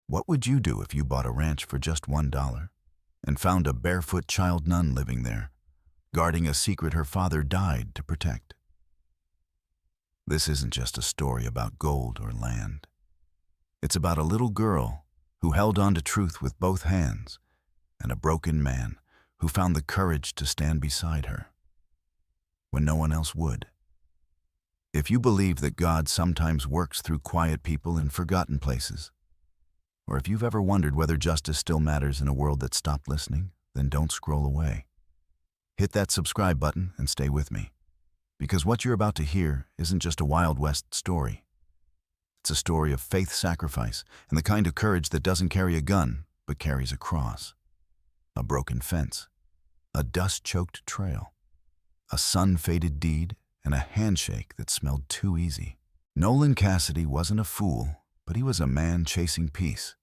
What would you do if you bought a ranch for just $1 and found a barefoot child nun living there, guarding a secret her father died to protect? This isn't just a story about gold or land. It's about a little girl who held on to truth with both hands and a broken man who found the courage to stand beside her when no one else would. If you believe that God sometimes works through quiet people in forgotten places, or if you've ever wondered whether justice still matters in a world that stopped listening, then don't scroll away. Hit that subscribe button and stay with me, because what you're about to hear isn't just a Wild West story. It's a story of faith sacrifice and the kind of courage that doesn't carry a gun, but carries a cross, a broken fence, a dust-choked trail, a sun-faded deed, and a handshake that smelled too easy. Nolan Cassidy wasn't a fool, but he was a man chasing peace,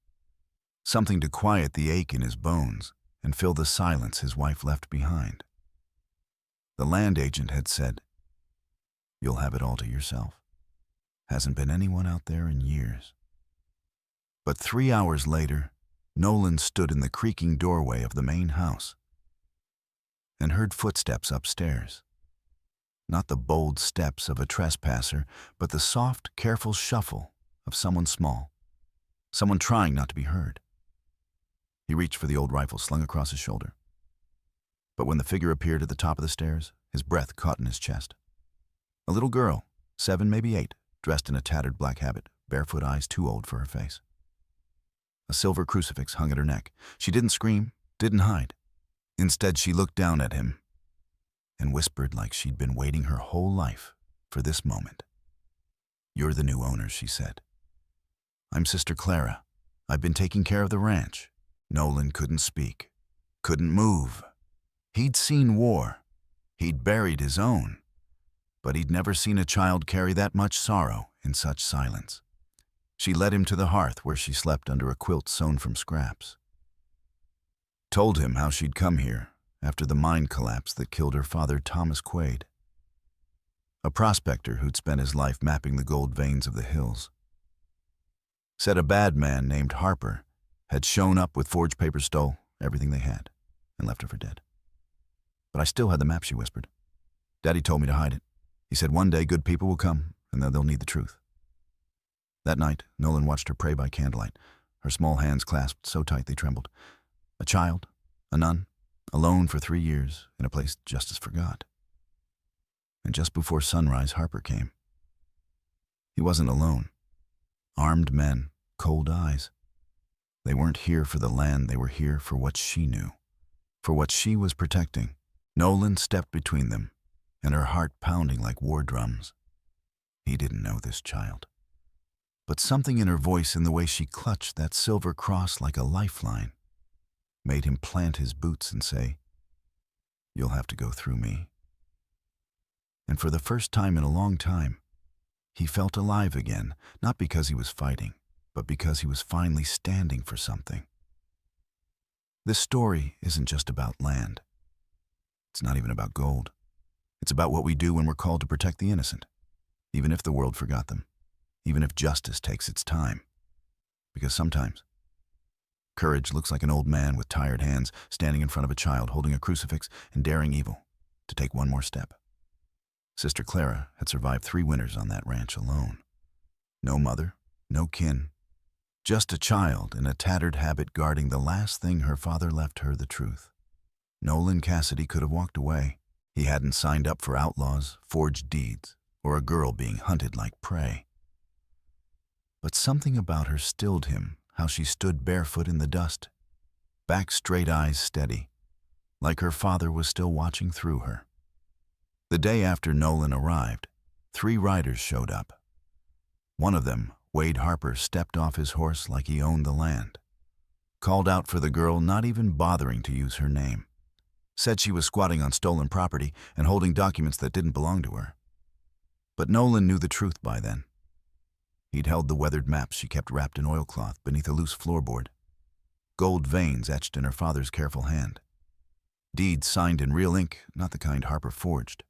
something to quiet the ache in his bones and fill the silence his wife left behind. The land agent had said, "You'll have it all to yourself. Hasn't been anyone out there in years." But 3 hours later, Nolan stood in the creaking doorway of the main house and heard footsteps upstairs. Not the bold steps of a trespasser, but the soft, careful shuffle of someone small, someone trying not to be heard. He reached for the old rifle slung across his shoulder. But when the figure appeared at the top of the stairs, his breath caught in his chest. A little girl, 7, maybe 8, dressed in a tattered black habit, barefoot, eyes too old for her face. A silver crucifix hung at her neck. She didn't scream, didn't hide. Instead, she looked down at him and whispered like she'd been waiting her whole life for this moment. "You're the new owner," she said. "I'm Sister Clara. I've been taking care of the ranch." Nolan couldn't speak, couldn't move. He'd seen war. He'd buried his own. But he'd never seen a child carry that much sorrow in such silence. She led him to the hearth where she slept under a quilt sewn from scraps. Told him how she'd come here after the mine collapse that killed her father, Thomas Quaid, a prospector who'd spent his life mapping the gold veins of the hills. Said a bad man named Harper had shown up with forged papers, stole everything they had, and left her for dead. "But I still had the map," she whispered. "Daddy told me to hide it. He said one day good people will come, and then they'll need the truth." That night, Nolan watched her pray by candlelight, her small hands clasped so tight they trembled. A child, a nun, alone for 3 years in a place justice forgot. And just before sunrise, Harper came. He wasn't alone. Armed men, cold eyes. They weren't here for the land, they were here for what she knew, for what she was protecting. Nolan stepped between them, and her heart pounding like war drums. He didn't know this child. But something in her voice, in the way she clutched that silver cross like a lifeline, made him plant his boots and say, "You'll have to go through me." And for the first time in a long time, he felt alive again, not because he was fighting, but because he was finally standing for something. This story isn't just about land. It's not even about gold. It's about what we do when we're called to protect the innocent, even if the world forgot them, even if justice takes its time. Because sometimes, courage looks like an old man with tired hands standing in front of a child holding a crucifix and daring evil to take one more step. Sister Clara had survived 3 winters on that ranch alone. No mother, no kin, just a child in a tattered habit guarding the last thing her father left her, the truth. Nolan Cassidy could have walked away. He hadn't signed up for outlaws, forged deeds, or a girl being hunted like prey. But something about her stilled him, how she stood barefoot in the dust, back straight, eyes steady, like her father was still watching through her. The day after Nolan arrived, 3 riders showed up. One of them, Wade Harper, stepped off his horse like he owned the land, called out for the girl, not even bothering to use her name. Said she was squatting on stolen property and holding documents that didn't belong to her. But Nolan knew the truth by then. He'd held the weathered maps she kept wrapped in oilcloth beneath a loose floorboard, gold veins etched in her father's careful hand, deeds signed in real ink, not the kind Harper forged.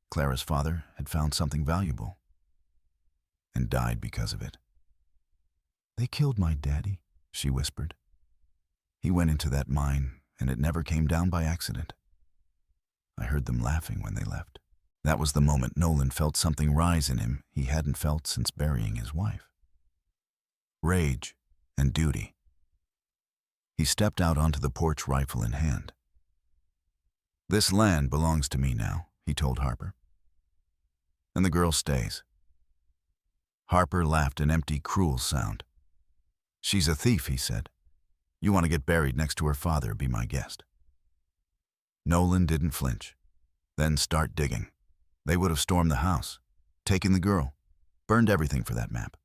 Clara's father had found something valuable and died because of it. "They killed my daddy," she whispered. He went into that mine, and it never came down by accident. I heard them laughing when they left. That was the moment Nolan felt something rise in him he hadn't felt since burying his wife. Rage and duty. He stepped out onto the porch, rifle in hand. "This land belongs to me now," he told Harper. "And the girl stays." Harper laughed an empty, cruel sound. "She's a thief," he said. "You want to get buried next to her father, be my guest." Nolan didn't flinch. "Then start digging." They would have stormed the house, taken the girl, burned everything for that map.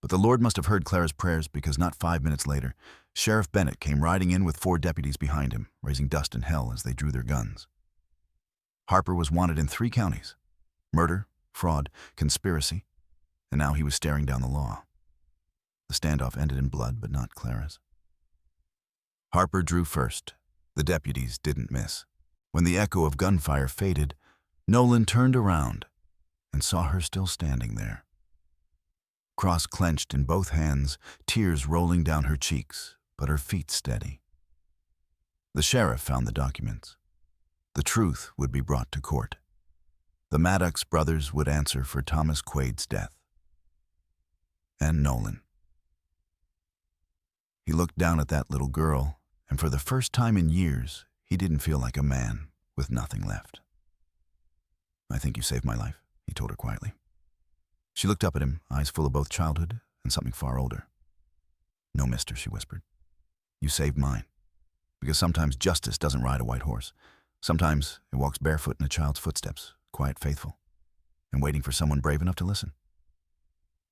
But the Lord must have heard Clara's prayers, because not 5 minutes later, Sheriff Bennett came riding in with 4 deputies behind him, raising dust and hell as they drew their guns. Harper was wanted in 3 counties: murder, fraud, conspiracy, and now he was staring down the law. The standoff ended in blood, but not Clara's. Harper drew first. The deputies didn't miss. When the echo of gunfire faded, Nolan turned around and saw her still standing there. Cross clenched in both hands, tears rolling down her cheeks, but her feet steady. The sheriff found the documents. The truth would be brought to court. The Maddox brothers would answer for Thomas Quade's death. And Nolan. He looked down at that little girl, and for the first time in years, he didn't feel like a man with nothing left. "I think you saved my life," he told her quietly. She looked up at him, eyes full of both childhood and something far older. "No, mister," she whispered. "You saved mine. Because sometimes justice doesn't ride a white horse. Sometimes it walks barefoot in a child's footsteps, quiet, faithful, and waiting for someone brave enough to listen.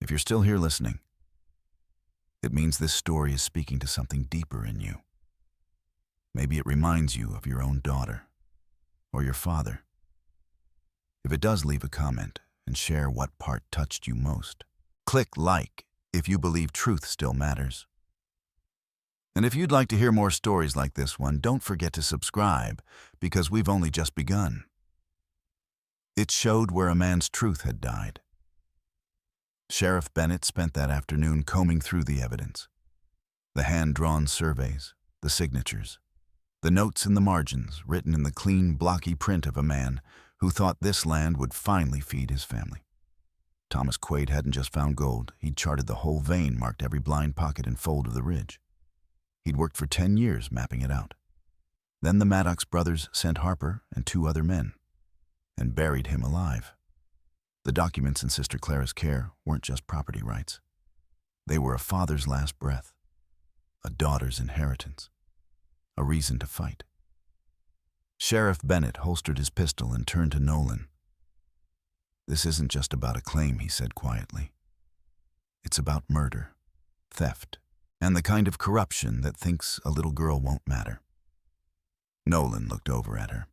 If you're still here listening, it means this story is speaking to something deeper in you. Maybe it reminds you of your own daughter or your father. If it does, leave a comment and share what part touched you most. Click like if you believe truth still matters. And if you'd like to hear more stories like this one, don't forget to subscribe, because we've only just begun. It showed where a man's truth had died. Sheriff Bennett spent that afternoon combing through the evidence. The hand-drawn surveys, the signatures, the notes in the margins written in the clean, blocky print of a man who thought this land would finally feed his family. Thomas Quade hadn't just found gold. He'd charted the whole vein, marked every blind pocket and fold of the ridge. He'd worked for 10 years mapping it out. Then the Maddox brothers sent Harper and 2 other men and buried him alive. The documents in Sister Clara's care weren't just property rights. They were a father's last breath, a daughter's inheritance, a reason to fight. Sheriff Bennett holstered his pistol and turned to Nolan. "This isn't just about a claim," he said quietly. "It's about murder, theft, and the kind of corruption that thinks a little girl won't matter." Nolan looked over at her.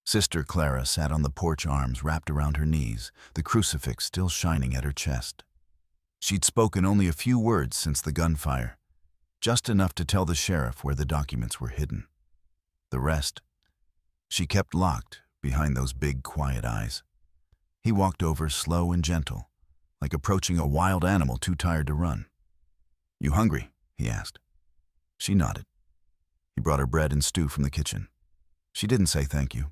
Sister Clara sat on the porch, arms wrapped around her knees, the crucifix still shining at her chest. She'd spoken only a few words since the gunfire, just enough to tell the sheriff where the documents were hidden. The rest, she kept locked behind those big, quiet eyes. He walked over, slow and gentle, like approaching a wild animal too tired to run. "You hungry?" he asked. She nodded. He brought her bread and stew from the kitchen. She didn't say thank you.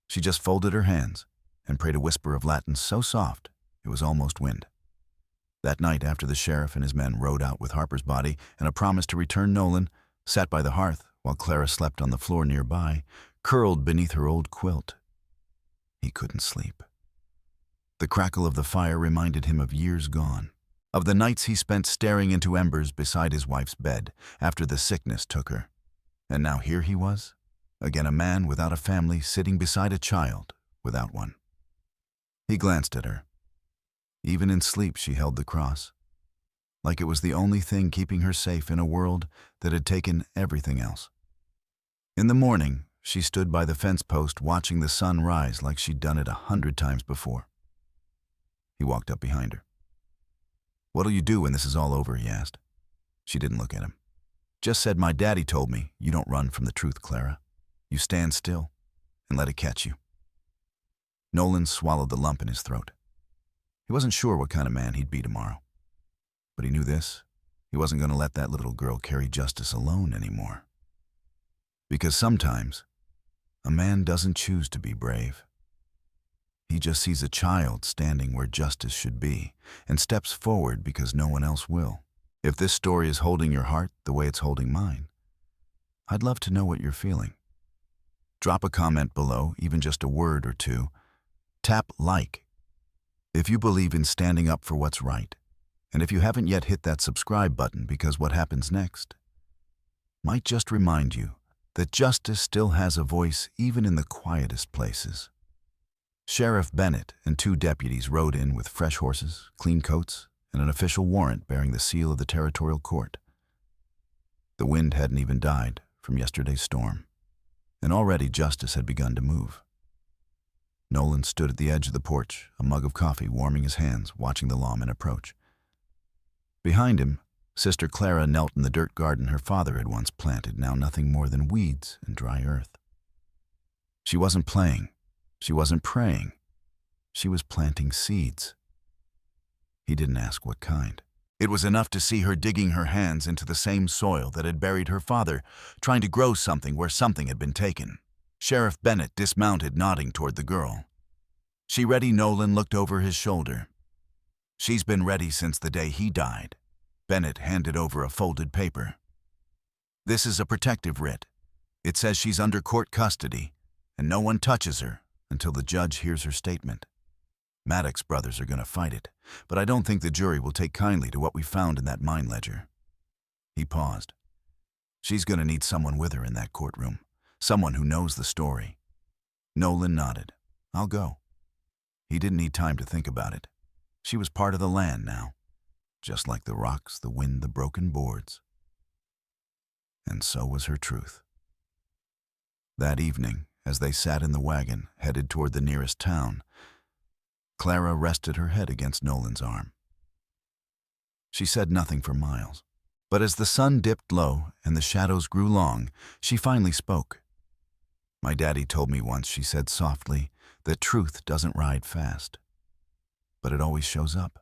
She just folded her hands and prayed a whisper of Latin so soft it was almost wind. That night, after the sheriff and his men rode out with Harper's body and a promise to return, Nolan sat by the hearth while Clara slept on the floor nearby, curled beneath her old quilt. He couldn't sleep. The crackle of the fire reminded him of years gone, of the nights he spent staring into embers beside his wife's bed after the sickness took her. And now here he was, again a man without a family, sitting beside a child without one. He glanced at her. Even in sleep she held the cross, like it was the only thing keeping her safe in a world that had taken everything else. In the morning, she stood by the fence post watching the sun rise like she'd done it 100 times before. He walked up behind her. "What'll you do when this is all over?" he asked. She didn't look at him. "Just said my daddy told me you don't run from the truth, Clara. You stand still and let it catch you." Nolan swallowed the lump in his throat. He wasn't sure what kind of man he'd be tomorrow. But he knew this: He wasn't going to let that little girl carry justice alone anymore. Because sometimes, a man doesn't choose to be brave. He just sees a child standing where justice should be and steps forward because no one else will. If this story is holding your heart the way it's holding mine, I'd love to know what you're feeling. Drop a comment below, even just a word or two. Tap like if you believe in standing up for what's right. And if you haven't yet hit that subscribe button, because what happens next might just remind you that justice still has a voice even in the quietest places. Sheriff Bennett and 2 deputies rode in with fresh horses, clean coats, and an official warrant bearing the seal of the territorial court. The wind hadn't even died from yesterday's storm, and already justice had begun to move. Nolan stood at the edge of the porch, a mug of coffee warming his hands, watching the lawmen approach. Behind him, Sister Clara knelt in the dirt garden her father had once planted, now nothing more than weeds and dry earth. She wasn't playing. She wasn't praying. She was planting seeds. He didn't ask what kind. It was enough to see her digging her hands into the same soil that had buried her father, trying to grow something where something had been taken. Sheriff Bennett dismounted, nodding toward the girl. "She ready?" Nolan looked over his shoulder. "She's been ready since the day he died." Bennett handed over a folded paper. "This is a protective writ. It says she's under court custody, and no one touches her until the judge hears her statement. Maddox brothers are going to fight it, but I don't think the jury will take kindly to what we found in that mine ledger." He paused. "She's going to need someone with her in that courtroom, someone who knows the story." Nolan nodded. "I'll go." He didn't need time to think about it. She was part of the land now, just like the rocks, the wind, the broken boards. And so was her truth. That evening, as they sat in the wagon, headed toward the nearest town, Clara rested her head against Nolan's arm. She said nothing for miles, but as the sun dipped low and the shadows grew long, she finally spoke. "My daddy told me once," she said softly, "that truth doesn't ride fast, but it always shows up."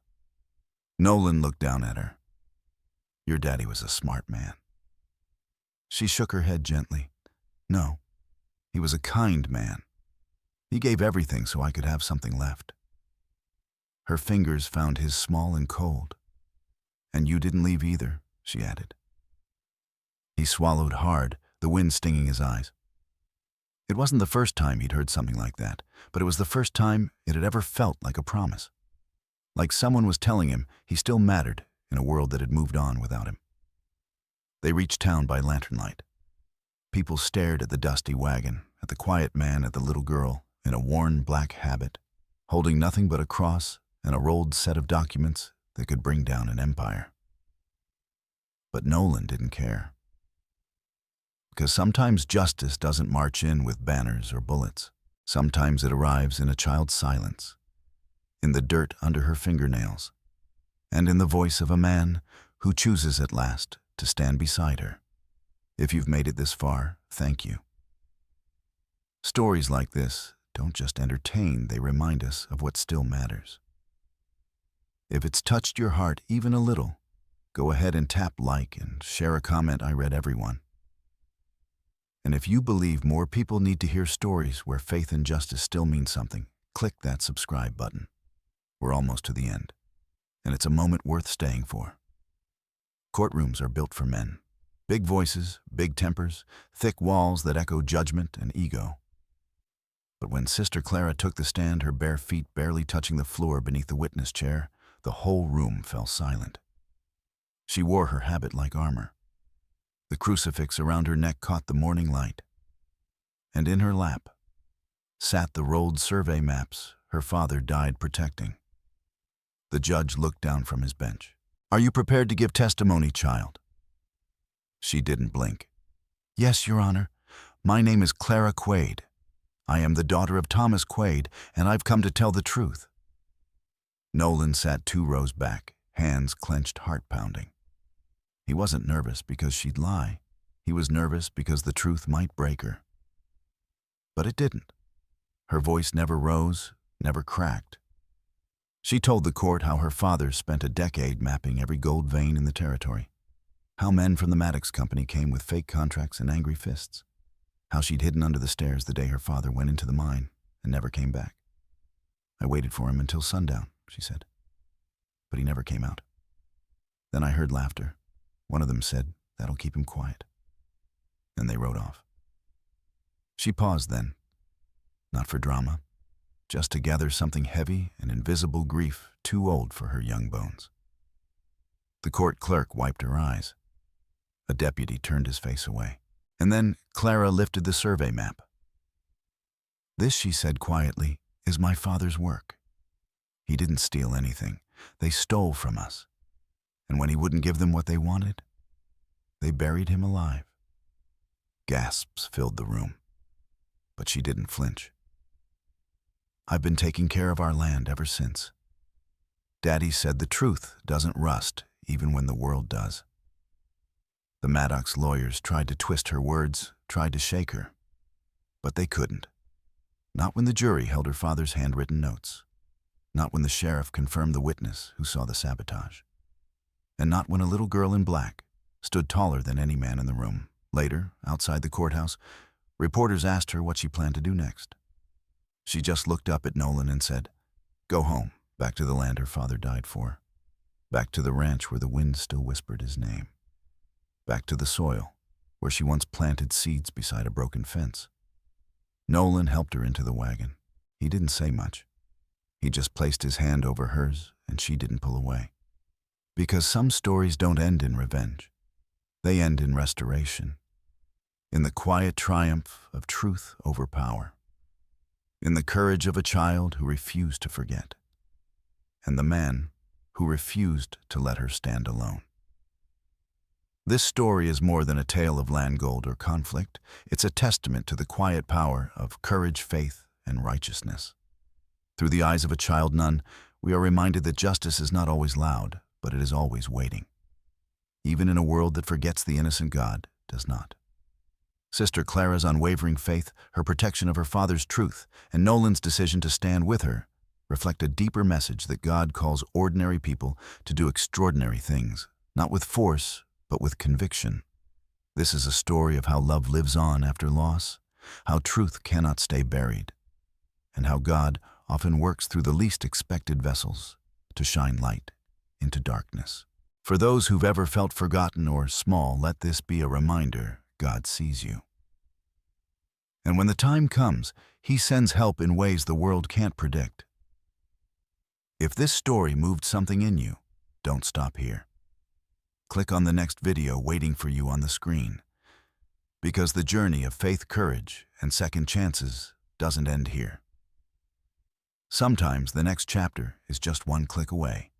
Nolan looked down at her. "Your daddy was a smart man." She shook her head gently. "No, he was a kind man. He gave everything so I could have something left." Her fingers found his small and cold. "And you didn't leave either," she added. He swallowed hard, the wind stinging his eyes. It wasn't the first time he'd heard something like that, but it was the first time it had ever felt like a promise. Like someone was telling him he still mattered in a world that had moved on without him. They reached town by lantern light. People stared at the dusty wagon, at the quiet man, at the little girl in a worn black habit, holding nothing but a cross and a rolled set of documents that could bring down an empire. But Nolan didn't care. Because sometimes justice doesn't march in with banners or bullets. Sometimes it arrives in a child's silence, in the dirt under her fingernails, and in the voice of a man who chooses at last to stand beside her. If you've made it this far, thank you. Stories like this don't just entertain, they remind us of what still matters. If it's touched your heart even a little, go ahead and tap like and share a comment. I read everyone. And if you believe more people need to hear stories where faith and justice still mean something, click that subscribe button. We're almost to the end, and it's a moment worth staying for. Courtrooms are built for men. Big voices, big tempers, thick walls that echo judgment and ego. But when Sister Clara took the stand, her bare feet barely touching the floor beneath the witness chair, the whole room fell silent. She wore her habit like armor. The crucifix around her neck caught the morning light. And in her lap sat the rolled survey maps her father died protecting. The judge looked down from his bench. "Are you prepared to give testimony, child?" She didn't blink. "Yes, Your Honor. My name is Clara Quaid. I am the daughter of Thomas Quaid, and I've come to tell the truth." Nolan sat 2 rows back, hands clenched, heart pounding. He wasn't nervous because she'd lie. He was nervous because the truth might break her. But it didn't. Her voice never rose, never cracked. She told the court how her father spent a decade mapping every gold vein in the territory. How men from the Maddox company came with fake contracts and angry fists. How she'd hidden under the stairs the day her father went into the mine and never came back. I waited for him until sundown, she said, but he never came out. Then I heard laughter. One of them said, "That'll keep him quiet." And they rode off. She paused then, not for drama, just to gather something heavy and invisible grief too old for her young bones. The court clerk wiped her eyes. A deputy turned his face away. And then Clara lifted the survey map. "This," she said quietly, "is my father's work. He didn't steal anything. They stole from us. And when he wouldn't give them what they wanted, they buried him alive." Gasps filled the room, but she didn't flinch. "I've been taking care of our land ever since. Daddy said the truth doesn't rust even when the world does." The Maddox lawyers tried to twist her words, tried to shake her, but they couldn't. Not when the jury held her father's handwritten notes. Not when the sheriff confirmed the witness who saw the sabotage. And not when a little girl in black stood taller than any man in the room. Later, outside the courthouse, reporters asked her what she planned to do next. She just looked up at Nolan and said, "Go home, back to the land her father died for. Back to the ranch where the wind still whispered his name. Back to the soil, where she once planted seeds beside a broken fence." Nolan helped her into the wagon. He didn't say much. He just placed his hand over hers, and she didn't pull away. Because some stories don't end in revenge. They end in restoration. In the quiet triumph of truth over power. In the courage of a child who refused to forget. And the man who refused to let her stand alone. This story is more than a tale of land gold or conflict. It's a testament to the quiet power of courage, faith, and righteousness. Through the eyes of a child nun, we are reminded that justice is not always loud, but it is always waiting. Even in a world that forgets the innocent, God does not. Sister Clara's unwavering faith, her protection of her father's truth, and Nolan's decision to stand with her reflect a deeper message that God calls ordinary people to do extraordinary things, not with force, but with conviction. This is a story of how love lives on after loss, how truth cannot stay buried, and how God often works through the least expected vessels to shine light into darkness. For those who've ever felt forgotten or small, let this be a reminder: God sees you. And when the time comes, He sends help in ways the world can't predict. If this story moved something in you, don't stop here. Click on the next video waiting for you on the screen. Because the journey of faith, courage, and second chances doesn't end here. Sometimes the next chapter is just one click away.